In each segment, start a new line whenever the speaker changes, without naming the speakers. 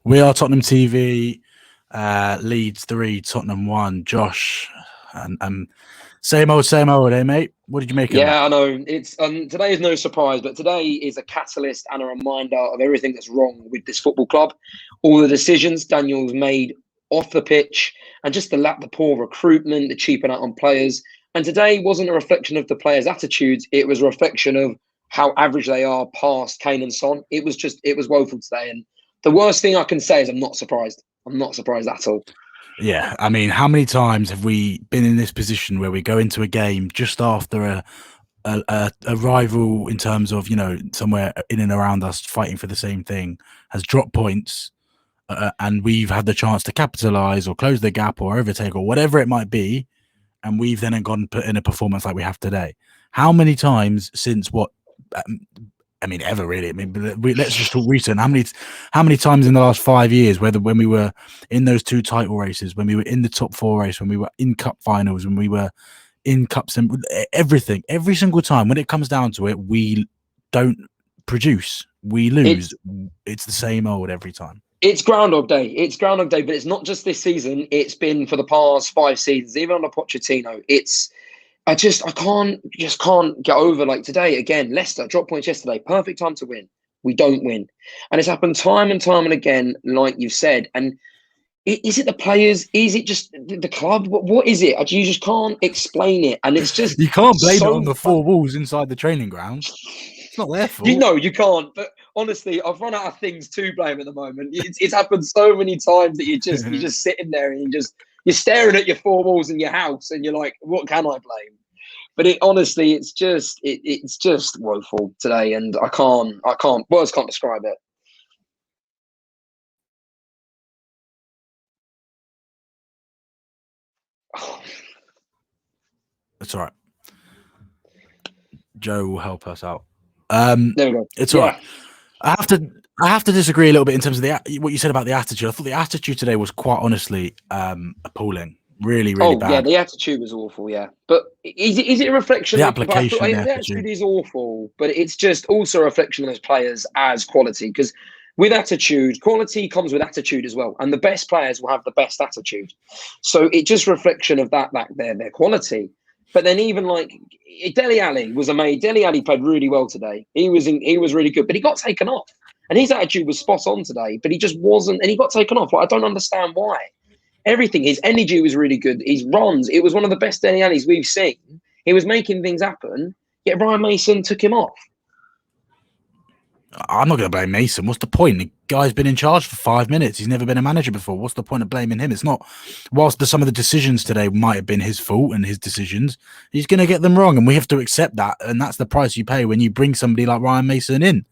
We are Tottenham TV, Leeds 3, Tottenham 1. Josh, and same old, eh, mate? What did you make of that?
Yeah, I know. It's today is no surprise, but today is a catalyst and a reminder of everything that's wrong with this football club. All the decisions Daniel's made off the pitch, and just the poor recruitment, the cheaping out on players. And today wasn't a reflection of the players' attitudes; it was a reflection of how average they are past Kane and Son. It was woeful today, and the worst thing I can say is I'm not surprised. I'm not surprised at all.
Yeah, I mean, how many times have we been in this position where we go into a game just after a rival, in terms of, somewhere in and around us fighting for the same thing, has dropped points, and we've had the chance to capitalize or close the gap or overtake or whatever it might be, and we've then gone and put in a performance like we have today? How many times since what? Ever really? Let's just talk recent. How many times in the last 5 years, whether when we were in those 2 title races, when we were in the top 4 race, when we were in cup finals, when we were in cups, and everything, every single time when it comes down to it, we don't produce, we lose. It's the same old every time.
It's Groundhog Day. It's Groundhog Day, but it's not just this season. It's been for the past 5 seasons, even under Pochettino. I can't get over, like, today again. Leicester dropped points yesterday. Perfect time to win. We don't win, and it's happened time and time and again, like you've said. And is it the players? Is it just the club? What is it? You just can't explain it, and it's just
you can't blame it on the 4 walls inside the training ground. It's not their fault.
You can't. But honestly, I've run out of things to blame at the moment. It's happened so many times that you're just sitting there and you're staring at your 4 walls in your house, and you're like, what can I blame? But honestly, it's just woeful today, and words can't describe it.
That's all right. Joe will help us out.
There we go.
It's all right. I have to disagree a little bit in terms of what you said about the attitude. I thought the attitude today was quite honestly appalling. Really, really bad.
Yeah, the attitude was awful. Yeah, but is it a reflection?
The application,
the attitude is awful, but it's just also a reflection of those players as quality. Because with attitude, quality comes with attitude as well, and the best players will have the best attitude. So it's just a reflection of their quality. But then even like Dele Alli was amazing. Dele Alli played really well today. He was really good, but he got taken off, and his attitude was spot on today. But he just wasn't, and he got taken off. Like, I don't understand why. Everything, his energy was really good. His runs, it was one of the best Dele Allis we've seen. He was making things happen, yet Ryan Mason took him off.
I'm not going to blame Mason. What's the point? The guy's been in charge for 5 minutes. He's never been a manager before. What's the point of blaming him? It's not. Whilst some of the decisions today might have been his fault and his decisions, he's going to get them wrong, and we have to accept that. And that's the price you pay when you bring somebody like Ryan Mason in.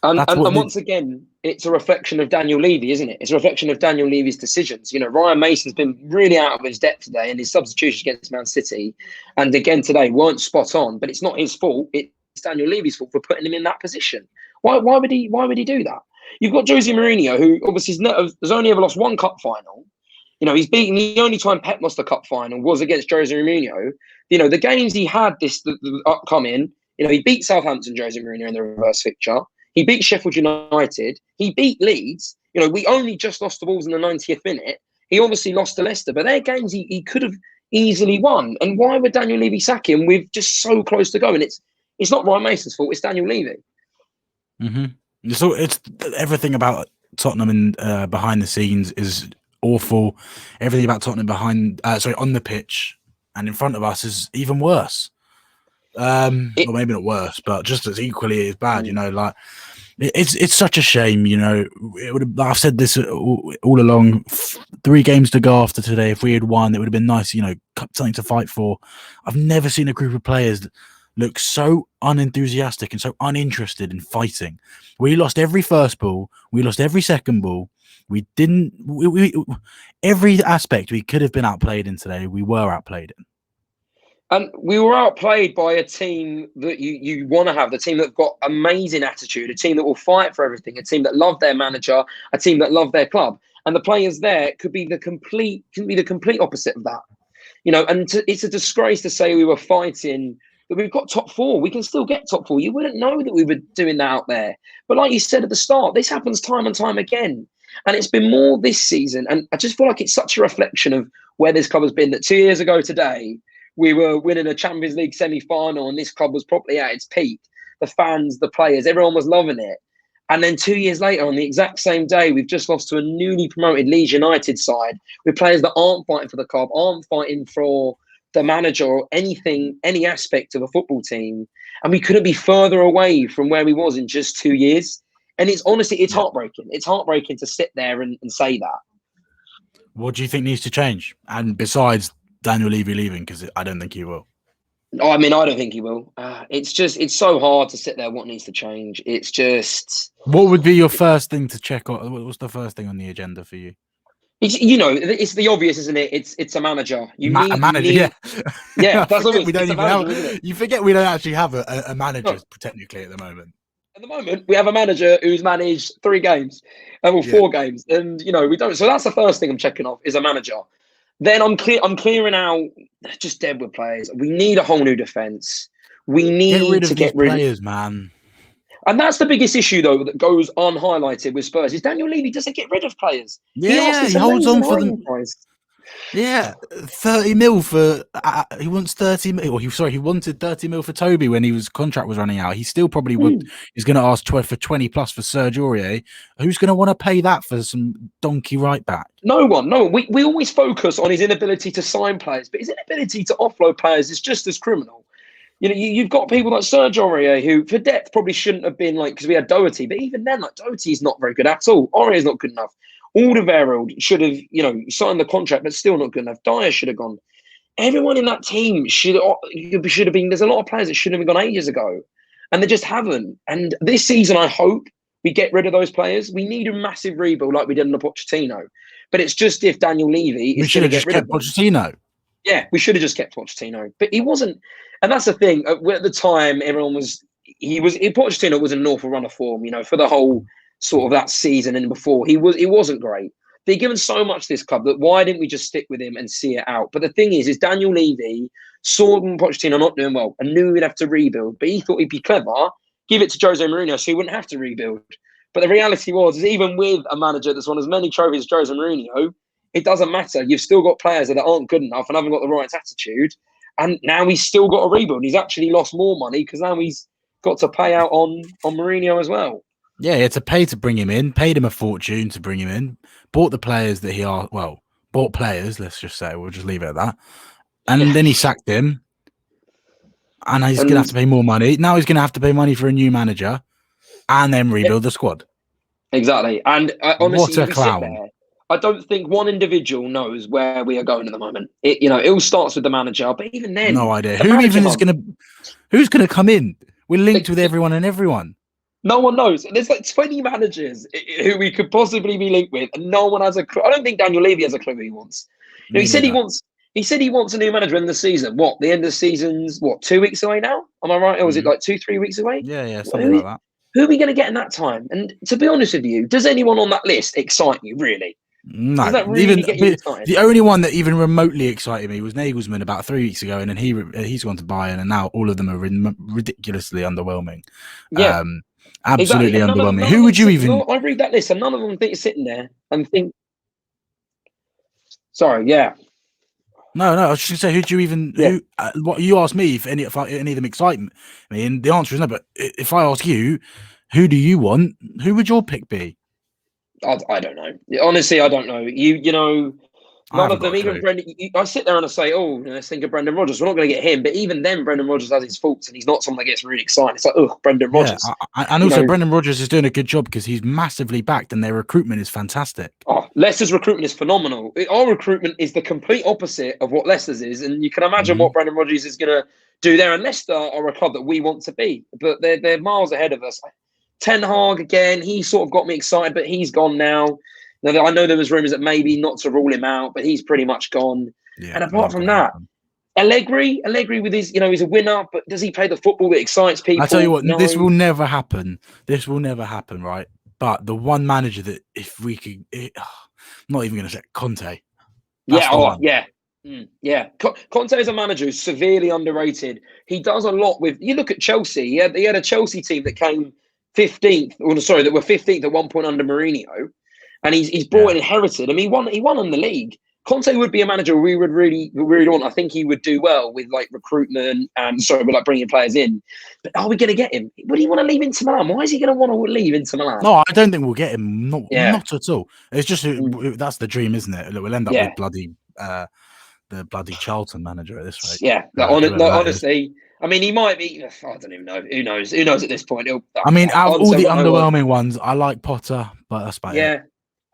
And once again, it's a reflection of Daniel Levy, isn't it? It's a reflection of Daniel Levy's decisions. Ryan Mason's been really out of his depth today, and his substitutions against Man City, and again today, weren't spot on. But it's not his fault. It's Daniel Levy's fault for putting him in that position. Why would he do that? You've got Jose Mourinho, who obviously has only ever lost 1 cup final. He's beaten. The only time Pep lost a cup final was against Jose Mourinho. The games he had the upcoming. He beat Southampton, Jose Mourinho, in the reverse fixture. He beat Sheffield United. He beat Leeds. We only just lost the Wolves in the 90th minute. He obviously lost to Leicester, but they're games he could have easily won. And why would Daniel Levy sack him with just so close to go? And it's not Ryan Mason's fault. It's Daniel Levy.
Mm-hmm. So it's everything about Tottenham and behind the scenes is awful. Everything about Tottenham on the pitch and in front of us is even worse. Or maybe not worse, but just as equally as bad. It's such a shame. I've said this all along. 3 games to go after today. If we had won, it would have been nice. Something to fight for. I've never seen a group of players look so unenthusiastic and so uninterested in fighting. We lost every first ball. We lost every second ball. We didn't. Every aspect we could have been outplayed in today. We were outplayed in.
And we were outplayed by a team that you want to have, the team that's got amazing attitude, a team that will fight for everything, a team that love their manager, a team that love their club. And the players there could be the complete opposite of that. It's a disgrace to say we were fighting, but we've got top 4. We can still get top 4. You wouldn't know that we were doing that out there. But like you said at the start, this happens time and time again. And it's been more this season. And I just feel like it's such a reflection of where this club has been, that 2 years ago today, we were winning a Champions League semi-final and this club was probably at its peak. The fans, the players, everyone was loving it. And then 2 years later, on the exact same day, we've just lost to a newly promoted Leeds United side with players that aren't fighting for the club, aren't fighting for the manager or anything, any aspect of a football team. And we couldn't be further away from where we was in just 2 years. And it's honestly, it's heartbreaking. It's heartbreaking to sit there and say that.
What do you think needs to change? And besides Daniel Levy leaving, because I don't think he will.
Oh, I mean, I don't think he will. It's so hard to sit there. What needs to change? It's just.
What would be your first thing to check on? What's the first thing on the agenda for you?
It's the obvious, isn't it? It's a manager.
A manager,
yeah. Yeah, that's obvious.
We don't
even
have. You forget we don't actually have a manager technically at the moment.
At the moment, we have a manager who's managed 3 games, or 4 games, and we don't. So that's the first thing I'm checking off, is a manager. Then I'm clearing out just deadwood players. We need a whole new defence. We need to get rid of
players, man.
And that's the biggest issue, though, that goes unhighlighted with Spurs, is Daniel Levy doesn't get rid of players.
Yeah, he holds on for them. Yeah, 30 mil for he wants 30 mil. He wanted 30 mil for Toby when his contract was running out. He still probably would. He's going to ask for 20 plus for Serge Aurier. Who's going to want to pay that for some donkey right back?
No one. We always focus on his inability to sign players, but his inability to offload players is just as criminal. You've got people like Serge Aurier, who for depth probably shouldn't have been, because we had Doherty, but even then, Doherty's not very good at all. Aurier's not good enough. Alderweireld should have, signed the contract, but still not good enough. Dyer should have gone. Everyone in that team should have been. There's a lot of players that should have gone ages ago, and they just haven't. And this season, I hope we get rid of those players. We need a massive rebuild like we did under Pochettino. But it's just if Daniel Levy is going to get rid of
Pochettino.
Yeah, we should have just kept Pochettino, but he wasn't. And that's the thing. At the time, everyone was. Pochettino was in an awful run of form. For the whole sort of that season and before, he wasn't great. They've given so much to this club that why didn't we just stick with him and see it out? But the thing is Daniel Levy saw Pochettino not doing well and knew he'd have to rebuild, but he thought he'd be clever, give it to Jose Mourinho so he wouldn't have to rebuild. But the reality is even with a manager that's won as many trophies as Jose Mourinho, it doesn't matter. You've still got players that aren't good enough and haven't got the right attitude. And now he's still got a rebuild. He's actually lost more money because now he's got to pay out on Mourinho as well.
Yeah, he had to pay to bring him in, paid him a fortune to bring him in, bought the players that bought players, let's just say, we'll just leave it at that. And then he sacked him. And he's going to have to pay more money. Now he's going to have to pay money for a new manager and then rebuild the squad.
Exactly. And honestly,
what a clown.
I don't think one individual knows where we are going at the moment. It all starts with the manager, but even then,
no idea. Who's going to come in? We're linked with everyone and everyone.
No one knows. There's 20 managers who we could possibly be linked with, and no one has a clue. I don't think Daniel Levy has a clue who he wants. He said he wants a new manager in the season. What? The end of the season's 2 weeks away now? Am I right? Or was it 2-3 weeks away?
Yeah, something like that.
Who are we going to get in that time? And to be honest with you, does anyone on that list excite you, really?
No,
really
the only one that even remotely excited me was Nagelsmann about 3 weeks ago, and then he's gone to Bayern, and now all of them are ridiculously underwhelming.
Yeah,
absolutely underwhelming. Who would you even?
I read that list, and none of them think sitting there and think. Sorry, yeah.
No, I was just gonna say, who do you even? Yeah. What you asked me if any of them excite me, and the answer is no. But if I ask you, who do you want? Who would your pick be?
I don't know. Honestly, I don't know. None of them. Even Brendan. I sit there and I say, let's think of Brendan Rodgers. We're not going to get him, but even then, Brendan Rodgers has his faults, and he's not someone that gets really excited. It's like, Brendan Rodgers.
And also, Brendan Rodgers is doing a good job because he's massively backed, and their recruitment is fantastic.
Leicester's recruitment is phenomenal. Our recruitment is the complete opposite of what Leicester's is, and you can imagine what Brendan Rodgers is going to do there. And Leicester are a club that we want to be, but they're miles ahead of us. Ten Hag again, he sort of got me excited, but he's gone now. Now I know there was rumours that maybe not to rule him out, but he's pretty much gone. Yeah, and apart from that, Allegri with his, he's a winner, but does he play the football that excites people?
I tell you what, this will never happen. This will never happen, right? But the one manager that if we could, I'm not even going to say Conte.
Yeah. Conte is a manager who's severely underrated. He does a lot with. You look at Chelsea. He had a Chelsea team that came 15th. That were 15th at one point under Mourinho, and he's brought in inherited. I mean, he won on the league. Conte would be a manager we would really want. I think he would do well with like recruitment and with like bringing players in. But are we going to get him? Would he want to leave Inter Milan? Why is he going to want to leave Inter Milan?
No, I don't think we'll get him. Not at all. It's just that's the dream, isn't it? We'll end up with the bloody Charlton manager at this rate.
Yeah, honestly. I mean, he might be. I don't even know. Who knows? Who knows at this point?
I mean, out of all the underwhelming ones, I like Potter, but that's about it.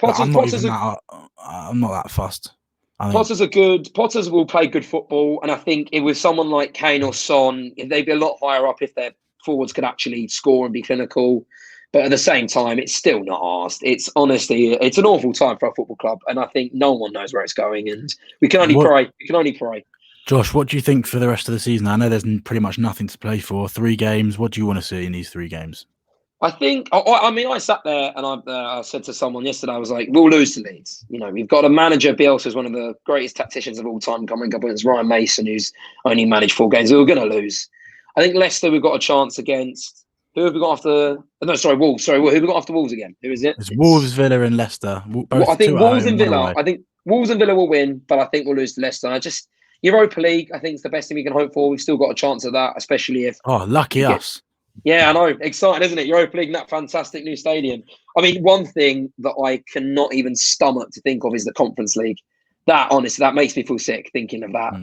I'm
not that fussed.
Potter's Potters will play good football, and I think it was someone like Kane or Son, they'd be a lot higher up if their forwards could actually score and be clinical. But at the same time, it's still not asked. It's honestly, it's an awful time for our football club, and I think no one knows where it's going, and we can only pray. We can only pray.
Josh, what do you think for the rest of the season? I know there's pretty much nothing to play for. 3 games. What do you want to see in these 3 games?
I think, I mean, I sat there and I said to someone yesterday, I was like, we'll lose to Leeds. You know, we've got a manager, Bielsa is one of the greatest tacticians of all time, coming up against Ryan Mason, who's only managed 4 games. We're going to lose. I think Leicester, we've got a chance against. Who have we got after? No, sorry, Wolves. Sorry, who have we got after Wolves again? Who is it?
It's Wolves, Villa, and Leicester.
I think Wolves and Villa. I think Wolves and Villa will win, but I think we'll lose to Leicester. Europa League, I think it's the best thing we can hope for. We've still got a chance of that, especially if.
Oh, lucky us.
Yeah, I know. Exciting, isn't it? Europa League, that fantastic new stadium. I mean, one thing that I cannot even stomach to think of is the Conference League. Honestly, that makes me feel sick thinking of that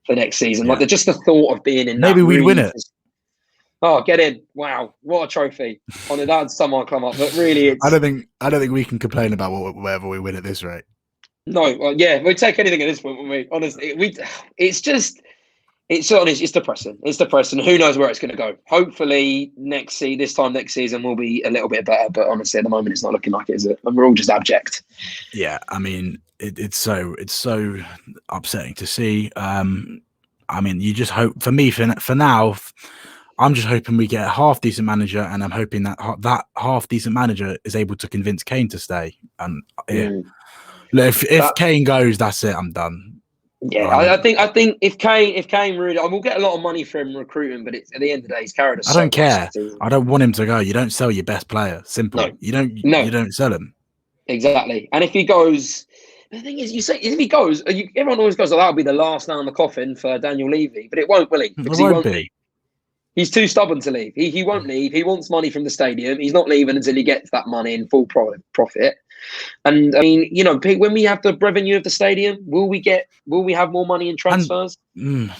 for next season.
Yeah.
Like, just the thought of being in
Maybe we'd win it.
Oh, get in! Wow, what a trophy! On that, someone come up, but really,
I don't think we can complain about whatever we win at this rate.
No, well, yeah, we'd take anything at this point, wouldn't we? Honestly, it's depressing. It's depressing. Who knows where it's going to go? Hopefully, this time next season will be a little bit better. But honestly, at the moment, it's not looking like it, is it? And we're all just abject.
Yeah, I mean, it's so upsetting to see. I mean, you just hope for me for now. I'm just hoping we get a half decent manager, and I'm hoping that half decent manager is able to convince Kane to stay. And if Kane goes, that's it. I'm done.
Yeah, I think if Kane really, we'll get a lot of money from recruiting, but it's at the end of the day, he's carried us.
I don't care. I don't want him to go. You don't sell your best player. Simple. No. You don't sell him.
Exactly. And if he goes, the thing is, you say if he goes, everyone always goes, "Oh, that'll be the last nail in the coffin for Daniel Levy," but it won't, will he? Because he won't be. He's too stubborn to leave. He won't leave. He wants money from the stadium. He's not leaving until he gets that money in full profit. And I mean, you know, when we have the revenue of the stadium, will we have more money in transfers?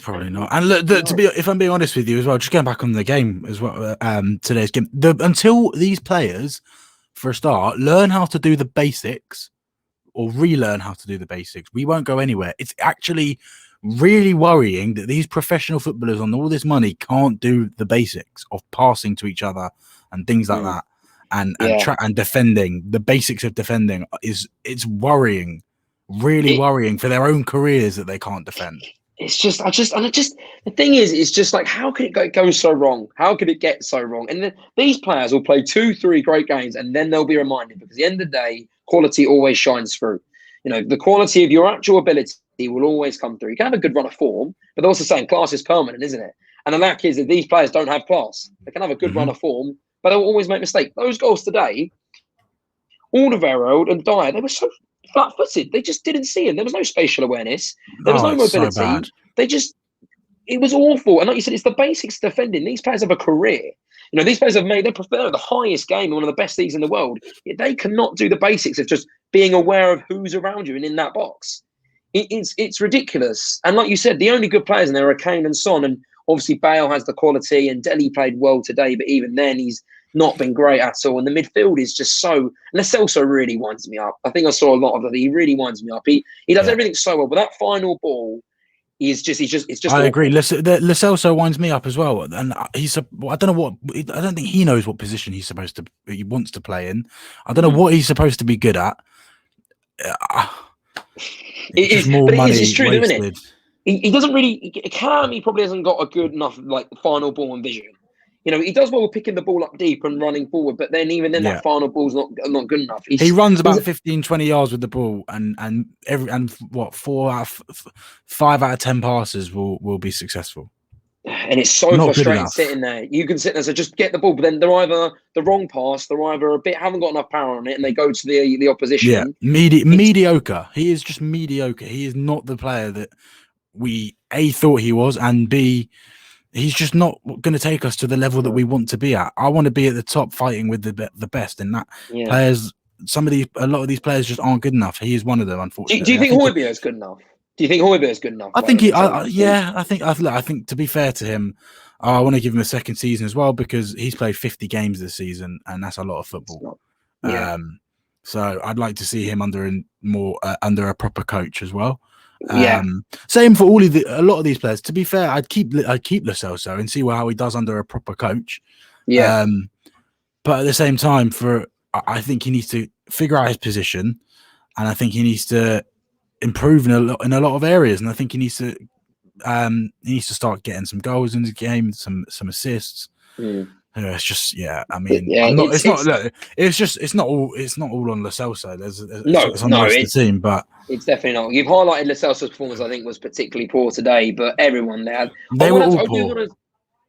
Probably not. And look, if I'm being honest with you as well, just going back on the game as well, today's game, until these players, for a start, learn how to do the basics or relearn how to do the basics, we won't go anywhere. It's actually really worrying that these professional footballers on all this money can't do the basics of passing to each other and things like that. And defending, the basics of defending it's worrying, really worrying for their own careers that they can't defend.
It's just the thing is, it's just like, how could it go so wrong? How could it get so wrong? And these players will play 2-3 great games, and then they'll be reminded, because at the end of the day, quality always shines through. You know, the quality of your actual ability will always come through. You can have a good run of form, but they're also saying class is permanent, isn't it? And the lack is that these players don't have class. They can have a good run of form, but they'll always make mistakes. Those goals today, Alderweireld and Dyer, they were so flat-footed. They just didn't see him. There was no spatial awareness. There was no mobility. So it was awful. And like you said, it's the basics of defending. These players have a career. You know, these players they prefer the highest game, one of the best leagues in the world. Yet they cannot do the basics of just being aware of who's around you and in that box. It's ridiculous. And like you said, the only good players in there are Kane and Son. And obviously Bale has the quality, and Dele played well today, but even then he's not been great at all. And the midfield is just so. And Lo Celso really winds me up. I think I saw a lot of that. He really winds me up. He does everything so well, but that final ball. It's just.
I agree. Lo Celso winds me up as well, and I don't know what. I don't think he knows what position he wants to play in. I don't know what he's supposed to be good at.
It's true, isn't it? He doesn't really. He probably hasn't got a good enough final ball and vision. You know, he does well with picking the ball up deep and running forward, but then even then that final ball's not good enough.
He runs about 15-20 yards with the ball, and 5 out of 10 passes will be successful.
And it's so
Not good
frustrating
enough.
sitting there. You can sit there and say, just get the ball, but then they're either the wrong pass, they're either haven't got enough power on it, and they go to the opposition.
Yeah, mediocre. He is just mediocre. He is not the player that we A, thought he was, and B, he's just not going to take us to the level that we want to be at. I want to be at the top, fighting with the best, and that players. A lot of these players just aren't good enough. He is one of them, unfortunately.
Do you think Højbjerg is good enough? Do you think Højbjerg is good enough?
I think I think to be fair to him, I want to give him a second season as well, because he's played 50 games this season, and that's a lot of football. So I'd like to see him under a proper coach as well. Same for a lot of these players. To be fair, I'd keep Lo Celso and see how he does under a proper coach. But at the same time, I think he needs to figure out his position, and I think he needs to improve in a lot of areas. And I think he needs to start getting some goals in the game, some assists. It's just I mean, it's not all on Lo Celso. There's on the rest of the team, but
it's definitely not. You've highlighted Lo Celso's performance. I think was particularly poor today, but everyone there,
they were all poor.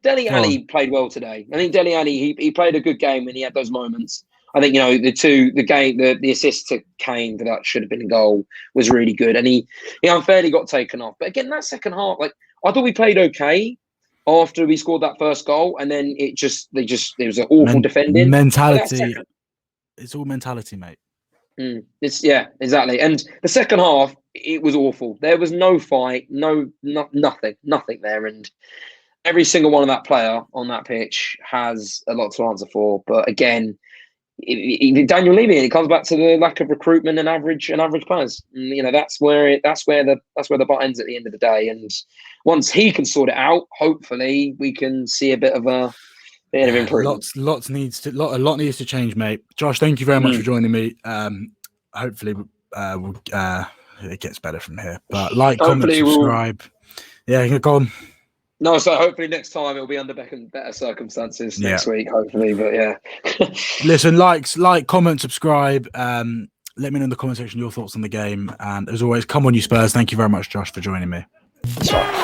Dele Alli played well today. I think Dele Alli he played a good game, and he had those moments. I think the assist to Kane that should have been a goal was really good, and he unfairly got taken off. But again, that second half, like I thought we played okay after we scored that first goal, and then it was an awful defending
mentality. It's all mentality, mate.
It's exactly. And the second half, it was awful. There was no fight, nothing there, and every single one of that player on that pitch has a lot to answer for. But again, Daniel Levy, and it comes back to the lack of recruitment and average players. And, that's where the butt ends at the end of the day. And once he can sort it out, hopefully we can see a bit of improvement.
A lot needs to change, mate. Josh, thank you very much for joining me. Hopefully, it gets better from here. But comment, subscribe. Yeah, go on.
No, so hopefully next time it'll be under better circumstances next week, hopefully. But
listen, comment, subscribe. Let me know in the comment section your thoughts on the game. And as always, come on, you Spurs. Thank you very much, Josh, for joining me.
Sorry.